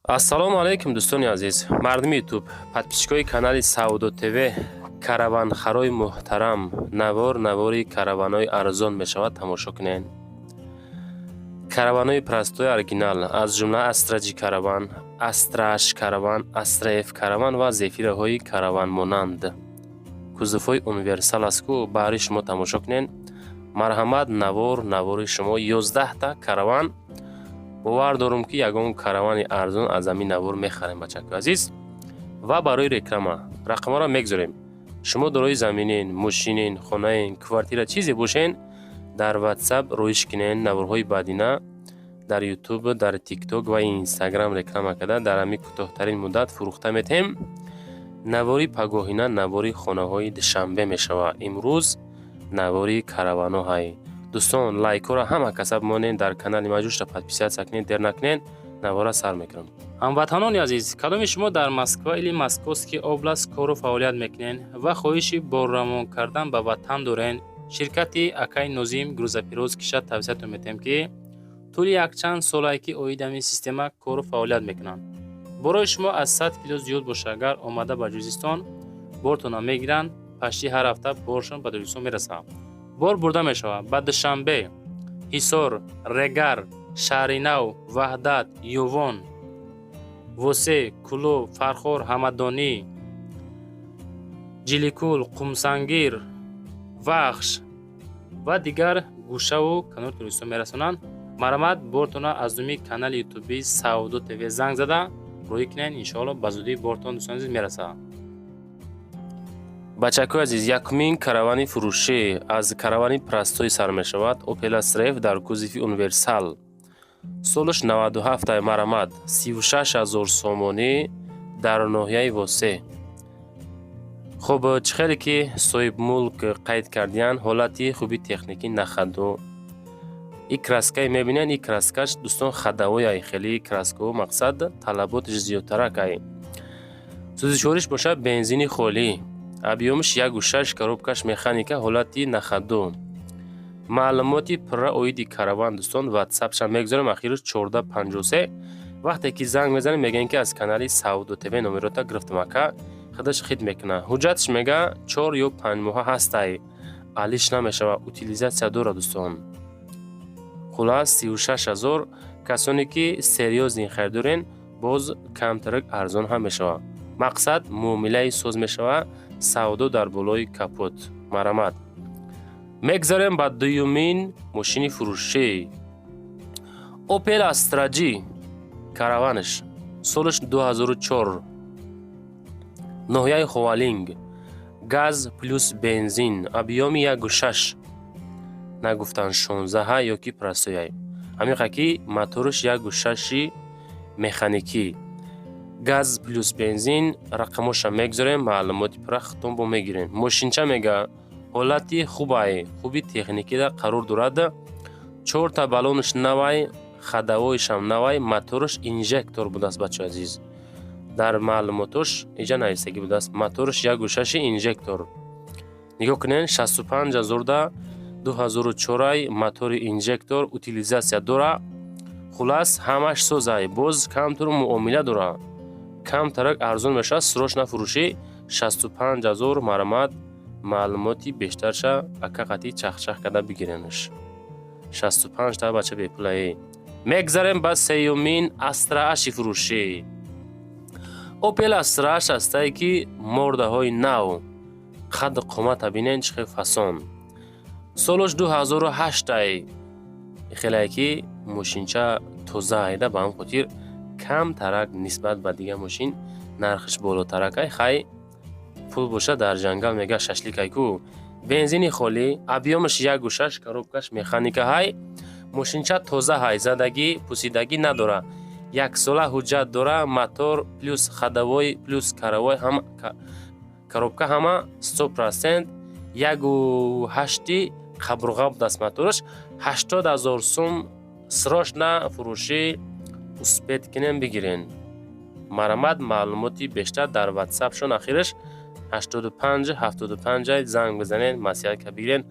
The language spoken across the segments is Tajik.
ассалому алайкум дӯстони азиз, мардуми ютуб, подписчикои канали Саудо ТВ. Караванхарои муҳтарам, навори караванои арзон мешавад тамошо кунед. Караванои простои оригинал аз ҷумла Астраҷи караван, Астраш караван, Астраф караван ва зефираҳои караван монанд. кузуфҳои универсал аст ку баҳри шумо тамошо кунед. Марҳамат, навори шумо 11 та караван. бовар дорам ки ягон каравани арзон аз ҳамин навор мехарем бачаки азиз. ва барои реклама рақамҳоро мегузорем. шумо дорои заминен, мошинен, хонаен, квартира чизе бошен, дар WhatsApp роиш кунед. наворҳои бадина дар YouTube, дар TikTok ва Instagram реклама карда дар ҳамин кӯтоҳтарин муддат фурӯхта метем. навори пагоҳина навори хонаҳои душанбе мешавад. имрӯз навори каравано ҳай. дӯстон, лайкҳоро ҳама касаб монед, дар канали маҷӯшро подписатсия кунед, дер накунед. навора сар мекунам. ҳамватанони азиз, кадоми шумо дар Москва или Московский област кору фаъолият мекунед ва хоҳиши боррамон кардан ба ватан доред, ширкати Акай Нозим грузопирёз киша тавсиятон метем ки тӯли якчанд солае ки оид ҳамин система кору фаъолият мекунанд. борои шумо аз 100 кило зиёд боша, агар омада ба ҷузистон бортона мегиранд, пашти ҳар ҳафта боршон ба ҷузистон мерасад. бор бурда мешавад ба Душанбе, Ҳисор, Регар, Шаҳри Нав, Ваҳдат, Ювон, Восе, Кулӯ, Фархор, Ҳамадонӣ, Ҷиликул, Қумсангир, Вахш ва дигар гӯшаву канори туристон мерасонанд. марҳамат, бортона аз думи канали ютуби Саудо ТВ занг зада рӯй кунед. иншоалло ба зудӣ бортон дӯстони азиз мерасад. бачакои азиз, якумин каравани фурӯшӣ аз каравани простои сар мешавад. Opel Astra дар кузуфи универсал. солаш 97. марҳамат, 36 000 сомонӣ дар ноҳияи Восе. хуб, чӣ хеле ки соҳибмулк қайд кардиян, ҳолати хуби техникӣ нахаду. и краскаи мебинен, и краскаш дӯстон хадавояй, хеле краскаҳо мақсад талаботиш зиёдтаракай. сӯзишвориш боша бензини холӣ. объёмиш 1.6 коробкаш механика, ҳолати нахаду. маълумоти пурра оиди караван дӯстон WhatsApp-ша мегузорем, ахириш 1453. вақте ки занг мезанем мегӯем ки аз канали Саудо ТВ номерота гирифтам, ака худаш хид мекуна. ҳуҷҷатиш мега 4 ё 5 моҳа ҳастай, алиш намешава, утилизатсия дора дӯстон. хулас 36 000. касоне ки серьёзни харидорен боз камтарак арзон ҳам мешава. мақсад муомилаи соз мешава, савдо дар болои капот. марҳамат. мегзарем ба дуюмин мошини фурӯшӣ. Opel Astra караваниш. солаш 2004. ноҳияи Ховалинг. газ плюс бензин. объёми 1.6. нагуфтан 16 ё ки простояй. ҳамиқа ки моториш 1.6 механикӣ. газ плюс бензин. рақамоша мегзорем, маълумоти пурра хитом бо мегирем. мошинча мега ҳолати хубай, хуби техникида қарор дорад. 4 та балониш навай, хадавоишам навай, моториш инжектор будааст бачаи азиз. дар маълумотош иҷа нависагӣ будааст, моториш 1.6 инжектор. нигоҳ кунед, 65 000 да 2004 мотори инжектор, утилизатсия дора. хулас ҳамаш созай, боз камтару муомила дора. камтарак арзон мешавад, срочна фурӯшӣ 65 000. марҳамат, маълумоти бештарша ака қатӣ чахчах карда бигиренш. 65 та бача бепулае. мегзарем ба сеюмин Астрааши фурӯшӣ. Opel Astra ҳастае ки мордаҳои нав, қадду қомата бинен чӣ хел фасон. солаш 2008. хелае ки мошинча тоза айда, ба ҳам хотир камтарак нисбат ба дигар мошин нархиш болотаракай. хай пул боша дар ҷангал мега шашликай ку. бензини холӣ, объёмиш 1.6 коробкаш механика ҳай. мошинча тоза ҳай, задагӣ пусидагӣ надора. 1 сола ҳуҷҷат дора. мотор плюс хадавой плюс каравой коробка ҳама 100%. 1.8 қабрғаб даст моториш. 80 000 сум срочна фурӯшӣ успед кунем бигирен. марҳамат, маълумоти бештар дар WhatsApp-шон ахириш 85 75 занг бизанед, маслиҳатка бигирен.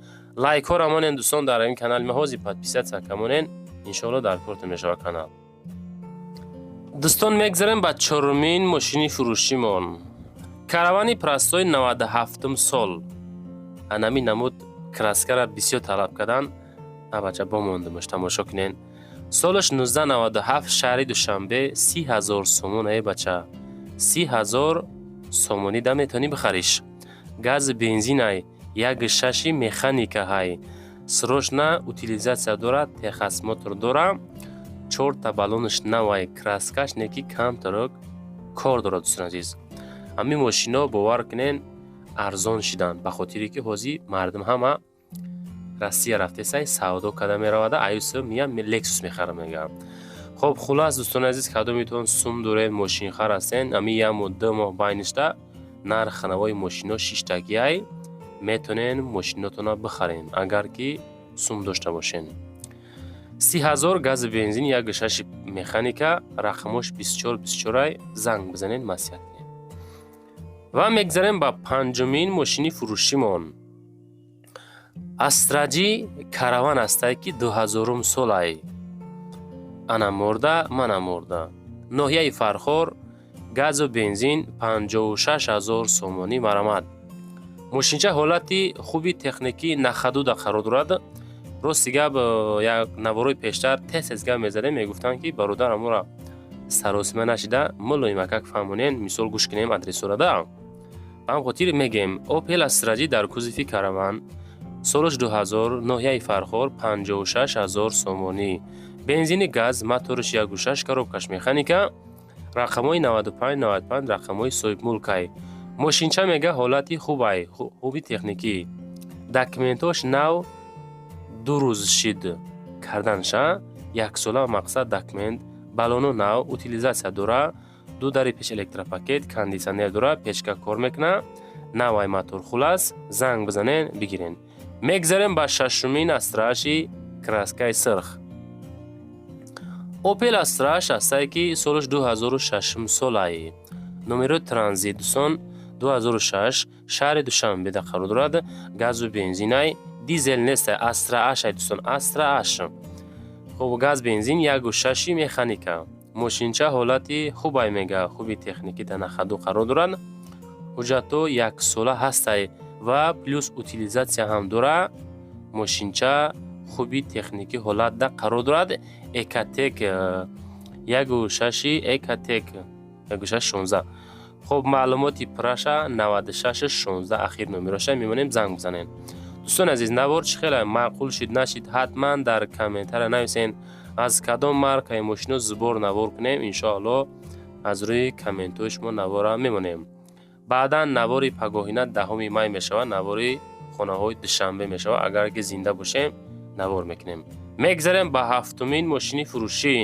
лайкҳоро монен дӯстон, дар ин канал маҳози подписатсия камонен. иншоалло дар кортон мешава канал. дӯстон, мегзарем ба чорумин мошини фурӯшимон. Каравани Прасои 97 сол. Анами намуд краскара бисёр талаб кардан. Абача бомондамаш тамошо кунен. Солаш 1997 шаҳри Душанбе 30,000 сомон бача. 30,000 сомонӣ да метавонӣ бихариш. Газ бензинай 1.6 механика ҳай. Срочна утилизация дорад, техас мотор дора. 4 баллонаш навай, краскаш неки камтарок кор дорад дӯстон азиз. Ҳами мошино бовар кунен арзон шидан, ба хотире ки ҳозир мардум ҳама Россия рафтесай савдо карда меравада, аюса миям Lexus мехарам мегам. Хоб хулас дӯстон азиз, кадомитон сум доред, мошинхар ҳастен, ами 1-2 моҳ байништа нарх навои мошино 6 тагиай метонен мошинотона бихарен, агар ки сум дошта бошен. 30,000 газ бензин 1.6 механика, рақамош 24-24 занг бизанен, масиҳат кунен. Ва мегзарем ба панҷумин мошини фурӯшимон. Астраҷи караван астае ки 2000 солай. Ана мурда, мана мурда. Ноҳияи Фархор, газу бензин 56,000 сомонӣ марамад. Мошинча ҳолати хуби техникӣ нахадуда қарор дорад. Рости гап, як наворои пештар тез гап мезадем, мегуфтанд ки бародар амура саросима нашида, мулоимакак фаҳмонен, мисол гӯш кунем адресорада. Ба ҳам хотир мегем, Opel Astra дар кузофи караван, солаш 2000, ноҳияи Фархор 56,000 сомонӣ. Бензини газ, моториш 1.6, коробкаш механика, рақамои 95-95, рақамои соҳибмулкай. Мошинча мега ҳолати хубай, хуби техникӣ. Документош нав 2 рӯз шид карданша, 1 сола мақсад документ, балоно нав, утилизация дора, 2 дари пеш электропакет, кондитсионер дора, печка кор мекуна, навай мотор. Хулас занг бизанен, бигирен. Мегзарем ба шашумин Астраши краскаи сирх. Opel Astra астае ки солаш 2006 солаи. Номерои транзит дӯстон 2006 шаҳри Душанбе да қарор дорад. Газу бензинай, дизел нестай, Astra ай дӯстон, Astra. Хоб газ бензин 1.6 механика. Мошинча ҳолати хубай мега, хуби техникӣ да нахаду қарор дорад. ҳуҷҷато 1 сола ҳастай ва плюс утилизация ҳам дора. Мошинча хуби техникӣ ҳолат да қарор дорад. Экатек 1.6 Экатек 1.616. хоб маълумоти праша 9616 ахир номероша мемонем, занг бизанен. дӯстон азиз, навор чӣ хеле маъқул шид нашид, ҳатман дар комментария нависен аз кадом маркаи мошино зубор навор кунем. Иншоалло аз рӯи комментҳои шумо навора мемонем. баъдан навори пагоҳина 10 май мешавад, навори хонаҳои Душанбе мешавад. Агар ки зинда бошем навор мекунем. Мегзарем ба ҳафтумин мошини фурӯшӣ.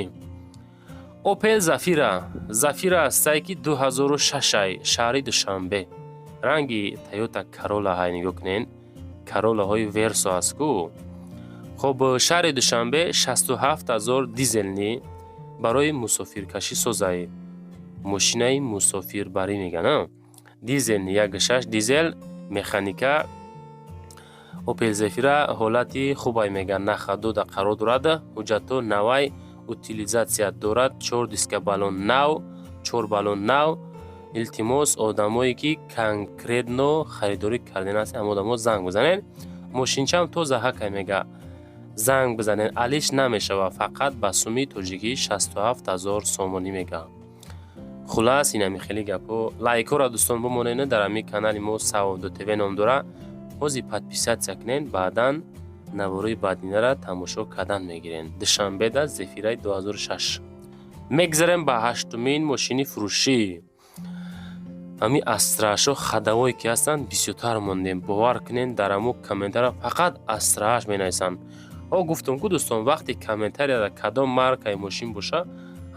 Opel Zafira. Zafira астае ки 2006 шаҳри Душанбе. ранги Toyota Corolla ҳай, нигоҳ кунен, Corolla-ҳои Verso аст ку. хоб шаҳри Душанбе 67,000 дизелни барои мусофиркашӣ созай. мошинаи мусофирбарӣ меган. Дизелни 1.6 дизел механика. Opel Zafira ҳолати хубай меган, нахадуда қарор дорад. ҳуҷҷато навай, утилизация дорад. 4 диска балон нав, 4 балон нав. илтимос одамое ки конкретно харидорӣ карден ҳастен, ҳам одамо занг бизанен. мошинчаам тоза ҳакай мега, занг бизанен, алиш намешава, фақат ба сумми тоҷикӣ 67,000 сомонӣ мега. хулас инами хеле гапо. лайкора дӯстон бимонен, дар ҳами канали мо Саводо ТВ ном дора. ҳозир подписатсия кунен, баъдан навораи баъдинара тамошо кардан мегирен. Душанбеда Zafira 2006. мегзарем ба ҳаштумин мошини фурӯшӣ. ҳами Астрашо хадавое ки ҳастанд бисёртар мондем. бовар кунен, дар ҳамо комментария фақат Астраш менависанд. гуфтам ку дӯстон, вақте комментарияда кадом маркаи мошин боша,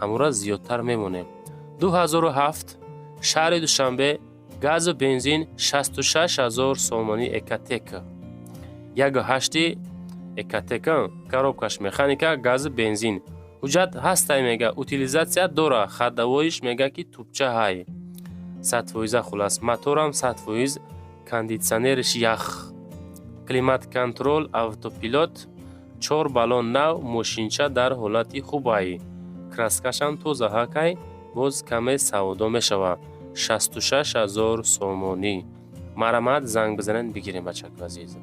ҳамора зиёдтар мемонем. 2007 шаҳри Душанбе, газу бензин 66,000 сомонӣ Экатек. 1.8 Экатек, коробкаш механика, газу бензин. ҳуҷҷат ҳастай мега, утилизация дора, хадавоиш мега ки тупча ҳай. 100% хулас, моторам 100%, кондитсионериш ях, климат контрол, автопилот, 4 балон нав, мошинча дар ҳолати хубай. краскашам тоза ҳакай, باز کم سودا می شود 66,000 سومانی. مرمت زنگ بزنن بگیریم بچه عزیز.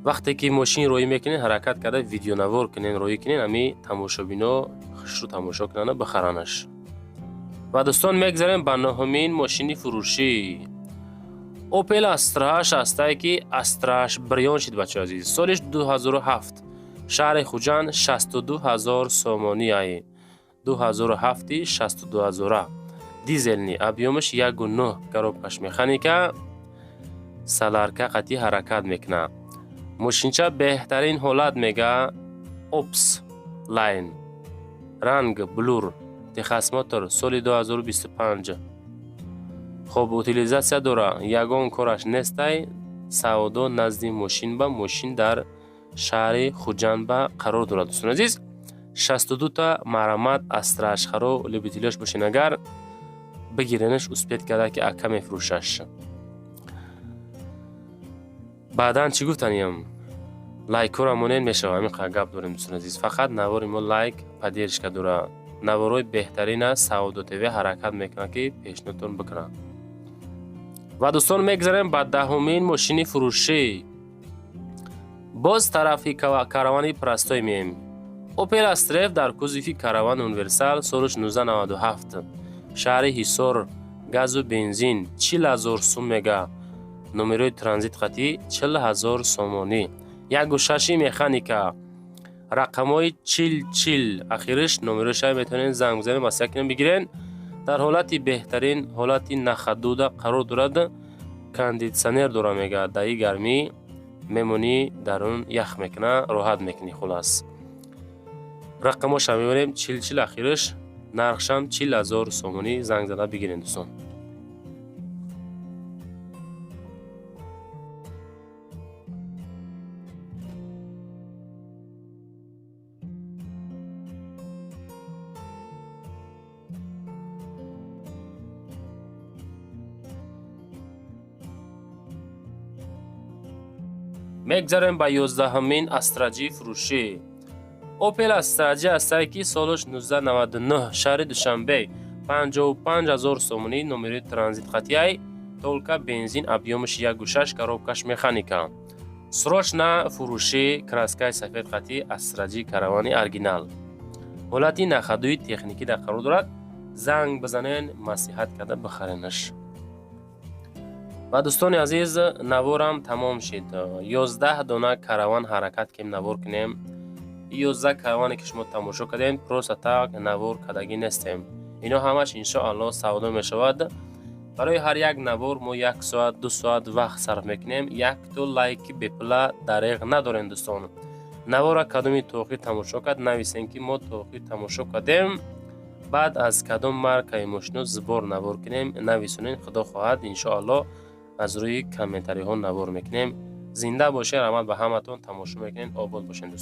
وقتی که ماشین روی میکنین حرکت کرده ویدیو نوار کنین روی کنین امی تماشابینا خوش رو تماشا کنن بخرانش. و دوستان میگذاریم به نهمین ماشین فروشی اوپل استرا 8 است که استرا بریان شد بچه عزیز. سالش 2007 شهر خوجند 62,000 سومانی ای 2007 62,000 دیزل نی ابیومش 1.9 گروپکش مکانیکا سالارکا قطعی حرکت میکنه. ماشینچه بهترین حالت میگه اوپس لاین رنگ بلور تخص موتور سال 2025. خب اوتیلیزاسیا داره یگان کارش نیسته سودا نزدی ماشین به ماشین در شهر خوجند به قرار دارد. دوستان عزیز 62 تا مرمت استراش خرو لیبیتیلش باشین اگر بگیرنش اسپیت کرده که اکا میفروشش. بعداً چی گفتنیم لایک رو مونین میشه همین گپ داریم دوستان عزیز. فقط نوار ما لایک پدیرش که داره نوارای بهترین است سودا تیوی حرکت میکنه که پیشنهادتون بکنم. و دوستان میگذاریم بعد دهمین ماشین فروشی باز طرفی کاروانی پرستوی میم اوپل استریف در کوزیفی کاروان اونیورسال سالش 1997 شهر حصار گاز و بنزین 40,000 سوم میگه نمره ترانزیت خطی 40,000 سومانی. یک گوششی مکانیکا رقمای 40 اخیرش نمرش میتونین زنگ بزنین و سکنین بگیرین. در حالتی بهترین حالتی نخدوده قرار دارد. کاندیسنر داره میگه دایی گرمی میمونی درون یخ میکنه راحت میکنی. خلاص رقمش هم میبریم 40 اخیرش نرخشم 40,000 سومانی. زنگ زده بگیرین دوستان. میگذاریم به 11مین استراجی فروشی اوپل استراجی است که سالش 1999 شهر دوشنبه 55,000 سومانی نمره ترانزیت خطی تولکا بنزین ابیومش 1.6 گروپکش مکانیکا سروش نه فروشی کراسکای سفید خطی استراجی کاروانی ارگینال حالتی نخدوی تکنیکی در قرار دارد. زنگ بزنین نصیحت کرده بخرینش. و دوستان عزیز نوارم تمام شد. 11 دانه کاروان حرکت کم نوار کنیم. 11 کاروانی که شما تماشا کردین پروس اتاق نوار کدگی نیستیم. اینا همش انشاءالله سودا می شود. برای هر یک نوار ما 1 ساعت 2 ساعت وقت صرف میکنیم. یک تو لایک بپلا دریغ ندارین دوستان. نوار کدومی توقی تماشا کرد نویسین که ما توقی تماشا کردیم. بعد از کدوم مارکای ماشین زبار نوار کنیم نویسونین خدا خواهد انشاءالله از روی کامنتاری ها نوار میکنیم. زنده باشین. رحمت به همتون. تماشا میکنین. آباد باشین.